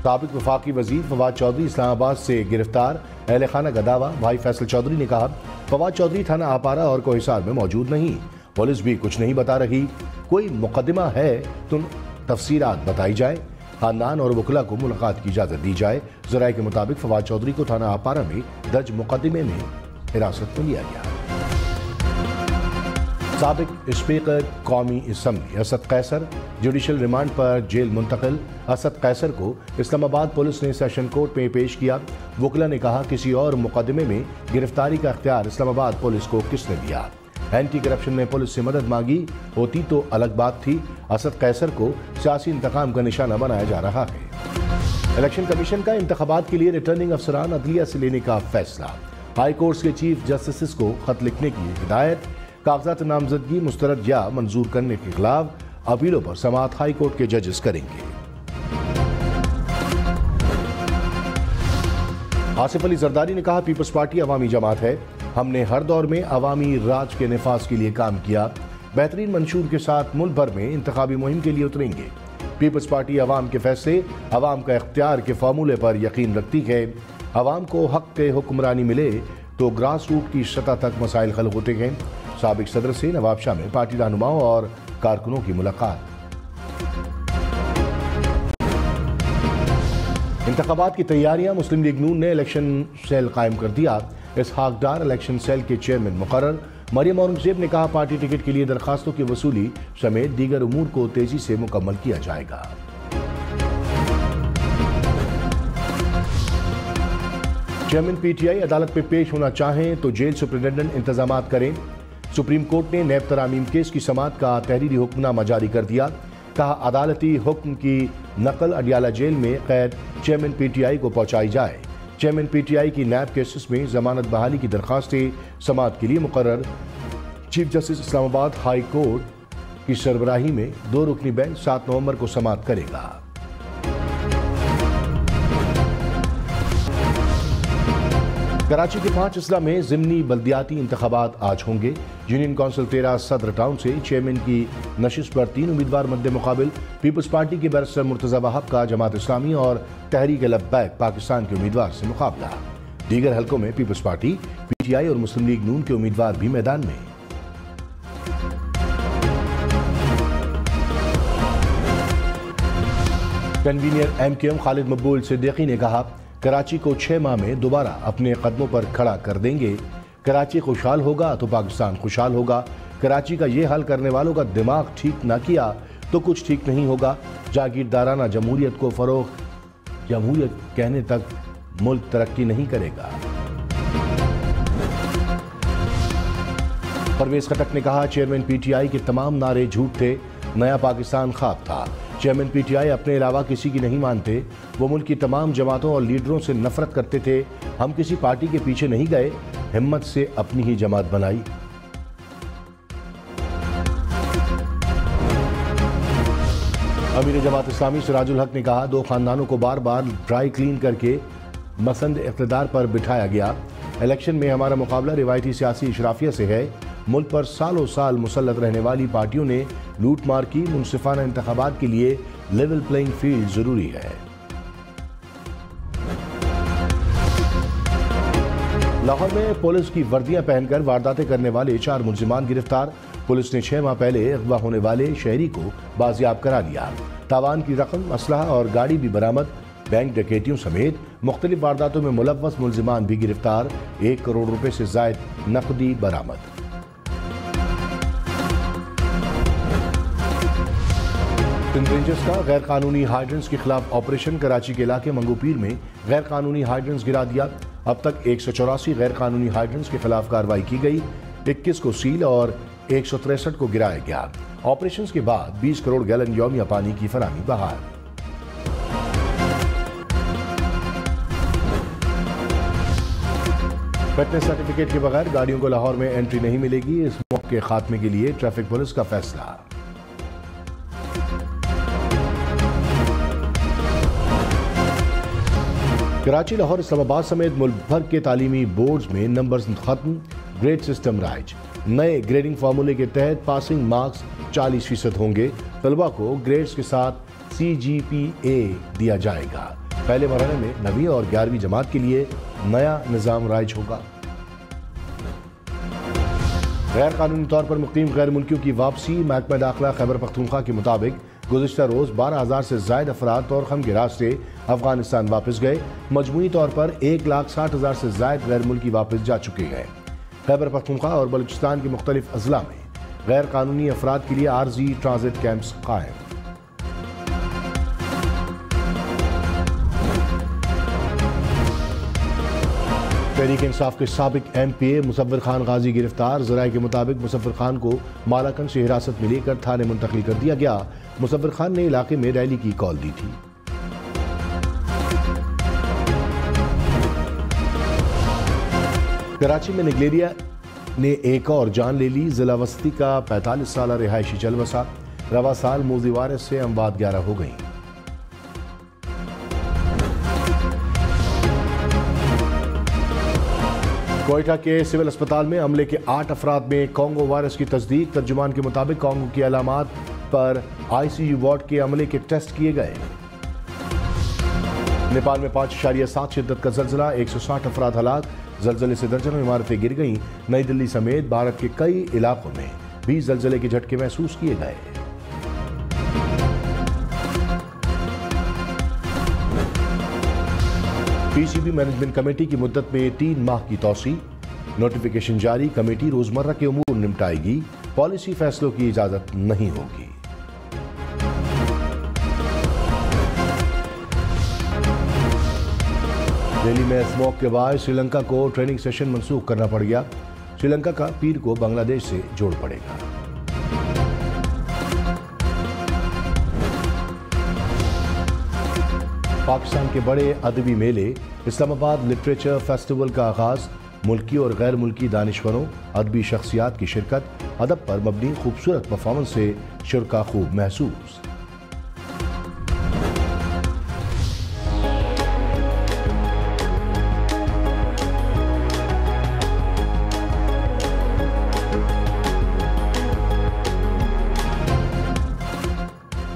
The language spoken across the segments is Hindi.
साबिक वफाकी वजीर फवाद चौधरी इस्लामाबाद से गिरफ्तार। अहले खाना का दावा। भाई फैसल चौधरी ने कहा, फवाद चौधरी थाना आपारा और कोहिसार में मौजूद नहीं, पुलिस भी कुछ नहीं बता रही। कोई मुकदमा है तो तफसीरात बताई जाए, खानदान और वकला को मुलाकात की इजाजत दी जाए। ज़राए के मुताबिक फवाद चौधरी को थाना आपारा में दर्ज मुकदमे में हिरासत में लिया गया। साबिक स्पीकर कौमी assembly Asad Qaiser judicial remand पर जेल मुंतकिल। असद कैसर को इस्लामाबाद पुलिस ने सेशन कोर्ट में पेश किया। वकला ने कहा, किसी और मुकदमे में गिरफ्तारी का इख्तियार इस्लामाबाद पुलिस को किसने दिया? एंटी करप्शन में पुलिस से मदद मांगी होती तो अलग बात थी। असद कैसर को सियासी इंतकाम का निशाना बनाया जा रहा है। इलेक्शन कमीशन का इंतखाबात के लिए रिटर्निंग अफसरान अदलिया से लेने का फैसला। हाई कोर्ट के चीफ जस्टिस को खत लिखने की हिदायत। कागजात नामजदगी मुस्तरद या मंजूर करने के खिलाफ अपीलों पर समाअत हाई कोर्ट के जजेस करेंगे। आसिफ अली जरदारी ने कहा, पीपल्स पार्टी अवामी जमात है। हमने हर दौर में अवामी राज के निफाज के लिए काम किया। बेहतरीन मंशूर के साथ मुल्क भर में इंतखाबी मुहिम के लिए उतरेंगे। पीपल्स पार्टी अवाम के फैसले, अवाम का इख्तियार के फार्मूले पर यकीन रखती है। अवाम को हक के हुक्मरानी मिले तो ग्रास रूट की सतह तक मसाइल हल होते हैं। साबिक सदर से नवाबशाह में पार्टी रहनुमाओं और कारकुनों की मुलाकात। इंतखाबात की तैयारियां। मुस्लिम लीग नून ने इलेक्शन सेल कायम कर दिया। इसहाक डार इलेक्शन सेल के चेयरमैन मुकर्रर। मरियम औरंगजेब ने कहा, पार्टी टिकट के लिए दरखास्तों की वसूली समेत दीगर उमूर को तेजी से मुकम्मल किया जाएगा। चेयरमैन पीटीआई अदालत में पेश होना चाहें तो जेल सुप्रिंटेंडेंट इंतजामात करें। सुप्रीम कोर्ट ने नैब तरामीम केस की समाअत का तहरीरी हुक्मनामा जारी कर दिया। कहा, अदालती हुक्म की नकल अडियाला जेल में कैद चेयरमैन पीटीआई को पहुंचाई जाए। चेयरमैन पीटीआई की नैब केसेस में जमानत बहाली की दरखास्तें समाअत के लिए मुकर्रर। Chief justice Islamabad high court की सरबराही में 2 रुकनी बेंच 7 नवंबर को समाअत करेगा। कराची के 5 अजला में ज़िमनी बल्दियाती इंतखाबात आज होंगे। यूनियन काउंसिल 13 सदर टाउन से चेयरमैन की नशिस्त पर 3 उम्मीदवार मद्दे मुकाबिल। पीपल्स पार्टी के बैरिस्टर मुर्तज़ा वहाब का जमात इस्लामी और तहरीक लब्बैक पाकिस्तान के उम्मीदवार से मुकाबला। दीगर हलकों में पीपल्स पार्टी, पीटीआई और मुस्लिम लीग नून के उम्मीदवार भी मैदान में। कन्वीनर एमकेएम खालिद मकबूल सिद्दीकी ने कहा, कराची को 6 माह में दोबारा अपने कदमों पर खड़ा कर देंगे। कराची खुशहाल होगा तो पाकिस्तान खुशहाल होगा। कराची का ये हाल करने वालों का दिमाग ठीक ना किया तो कुछ ठीक नहीं होगा। जागीरदाराना जमहूरियत को फरोग जमहूरियत कहने तक मुल्क तरक्की नहीं करेगा। परवेज खटक ने कहा, चेयरमैन पीटीआई के तमाम नारे झूठ थे। नया पाकिस्तान ख्वाब था। चेयरमैन पीटीआई अपने अलावा किसी की नहीं मानते। वो मुल्क की तमाम जमातों और लीडरों से नफरत करते थे। हम किसी पार्टी के पीछे नहीं गए, हिम्मत से अपनी ही जमात बनाई। अमीर जमात इस्लामी सिराजुल हक ने कहा, 2 खानदानों को बार बार ड्राई क्लीन करके मसंद इक़्तिदार पर बिठाया गया। इलेक्शन में हमारा मुकाबला रिवायती सियासी इशराफिया से है। मुल्क पर सालों साल मुसल्लत रहने वाली पार्टियों ने लूट मार की। मुनसिफाना इंतखाबात के लिए लेवल प्लेइंग फील्ड जरूरी है। लाहौर में पुलिस की वर्दियां पहनकर वारदातें करने वाले 4 मुलजिमान गिरफ्तार। पुलिस ने 6 माह पहले अगवा होने वाले शहरी को बाजियाब करा लिया। तावान की रकम, असलहा और गाड़ी भी बरामद। बैंक डकैतियों समेत मुख्तलिफ वारदातों में मुलव्वस मुलजिमान भी गिरफ्तार। 1 करोड़ रुपए से जायद नकदी बरामद। सिंध रेंजर्स का गैर कानूनी हाइड्रेंट्स के खिलाफ ऑपरेशन। कराची के इलाके मंगूपीर में गैर कानूनी हाइड्रेंट्स गिरा दिया। अब तक 184 गैर कानूनी हाइड्रेंट्स के खिलाफ कार्रवाई की गई। 21 को सील और 163 को गिराया गया। ऑपरेशन के बाद 20 करोड़ गैलन यौमिया पानी की फराहमी बहाल। फिटनेस सर्टिफिकेट के बगैर गाड़ियों को लाहौर में एंट्री नहीं मिलेगी। इस मौके के खात्मे के लिए ट्रैफिक पुलिस का फैसला। कराची, लाहौर, इस्लामाबाद समेत मुल्क भर के तालीमी बोर्ड्स में नंबर्स खत्म। Grade system rise. नए ग्रेडिंग फार्मूले के तहत पासिंग मार्क्स 40% होंगे। तलबा को ग्रेड्स के साथ CGPA दिया जाएगा। पहले मरहले में 9वीं और 11वीं जमात के लिए नया निज़ाम राइज होगा। गैर कानूनी तौर पर मुकीम गैर मुल्कियों की वापसी। महकमा दाखिला खैबर पख्तूनख्वा के मुताबिक गुज़िश्ता रोज़ 12,000 से ज़ायद अफराद तोरखम के रास्ते अफगानिस्तान वापस गए। मजमूई तौर पर 1,60,000 से ज़ायद गैर मुल्की वापस जा चुके हैं। खैबर पख्तूनख्वा और बलूचिस्तान के मुख्तलिफ अजला में गैर कानूनी अफराद के लिए आर्जी ट्रांजिट कैंप्स कायम। तहरीक इंसाफ के साबिक MPA मुसव्विर खान गाजी गिरफ्तार। ज़राए के मुताबिक मुसव्विर खान को मालाकंज से हिरासत में लेकर थाने मुंतकिल कर दिया गया। मुसव्विर खान ने इलाके में रैली की कॉल दी थी। कराची में निगलेरिया ने एक और जान ले ली। जिला वस्ती का 45 साल रिहायशी चल बसा। रवा साल मोज़ी वायरस से अमवात 11 हो गई। कोयटा के सिविल अस्पताल में अमले के 8 अफराद में कोंगो वायरस की तस्दीक। तर्जुमान के मुताबिक कोंगो की अलामात पर ICU वार्ड के अमले के टेस्ट किए गए। नेपाल में 5.7 शिद्दत का जल्जला, 160 अफराद हलाक। जल्जले से दर्जनों इमारतें गिर गईं। नई दिल्ली समेत भारत के कई इलाकों में भी जल्जले के झटके महसूस किए गए। PCB मैनेजमेंट कमेटी की मुद्दत में 3 माह की तौसी। नोटिफिकेशन जारी। कमेटी रोजमर्रा के उमूर निपटाएगी। पॉलिसी फैसलों की इजाजत नहीं होगी। दिल्ली में स्मोक के बाद श्रीलंका को ट्रेनिंग सेशन मंसूख करना पड़ गया। श्रीलंका का पीर को बांग्लादेश से जोड़ पड़ेगा। पाकिस्तान के बड़े अदबी मेले इस्लामाबाद लिटरेचर फेस्टिवल का आगाज। मुल्की और गैर मुल्की दानिश्वरों, अदबी शख्सियात की शिरकत। अदब पर मबनी खूबसूरत परफॉर्मेंस से शुरा खूब महसूस।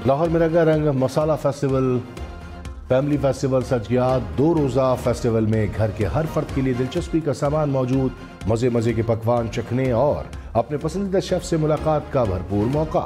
लाहौर में रंग मसाला फेस्टिवल, फैमिली फेस्टिवल सज गया। 2 रोज़ा फेस्टिवल में घर के हर फर्द के लिए दिलचस्पी का सामान मौजूद। मज़े मज़े के पकवान चखने और अपने पसंदीदा शेफ से मुलाकात का भरपूर मौका।